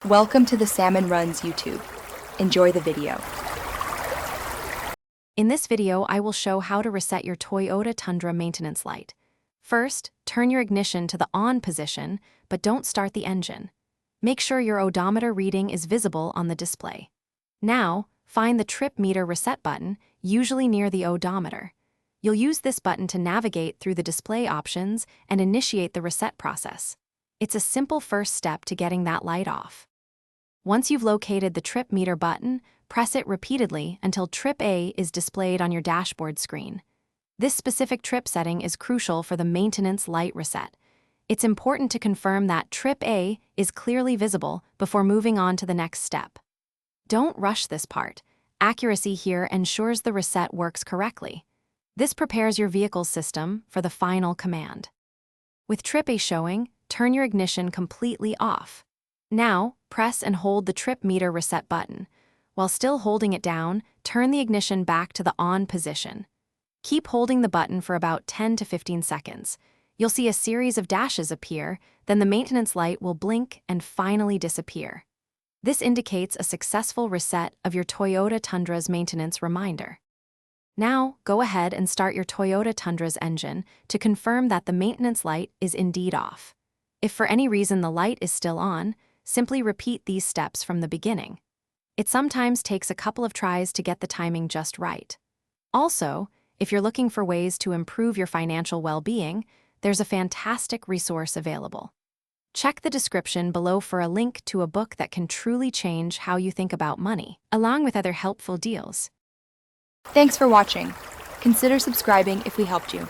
Welcome to the Salmon Runs YouTube. Enjoy the video. In this video, I will show how to reset your Toyota Tundra maintenance light. First, turn your ignition to the on position, but don't start the engine. Make sure your odometer reading is visible on the display. Now, find the trip meter reset button, usually near the odometer. You'll use this button to navigate through the display options and initiate the reset process. It's a simple first step to getting that light off. Once you've located the trip meter button, press it repeatedly until trip A is displayed on your dashboard screen. This specific trip setting is crucial for the maintenance light reset. It's important to confirm that trip A is clearly visible before moving on to the next step. Don't rush this part. Accuracy here ensures the reset works correctly. This prepares your vehicle's system for the final command. With trip A showing, turn your ignition completely off. Now, press and hold the trip meter reset button. While still holding it down, turn the ignition back to the on position. Keep holding the button for about 10 to 15 seconds. You'll see a series of dashes appear, then the maintenance light will blink and finally disappear. This indicates a successful reset of your Toyota Tundra's maintenance reminder. Now, go ahead and start your Toyota Tundra's engine to confirm that the maintenance light is indeed off. If for any reason the light is still on, simply repeat these steps from the beginning. It sometimes takes a couple of tries to get the timing just right. Also, if you're looking for ways to improve your financial well-being, there's a fantastic resource available. Check the description below for a link to a book that can truly change how you think about money, along with other helpful deals. Thanks for watching. Consider subscribing if we helped you.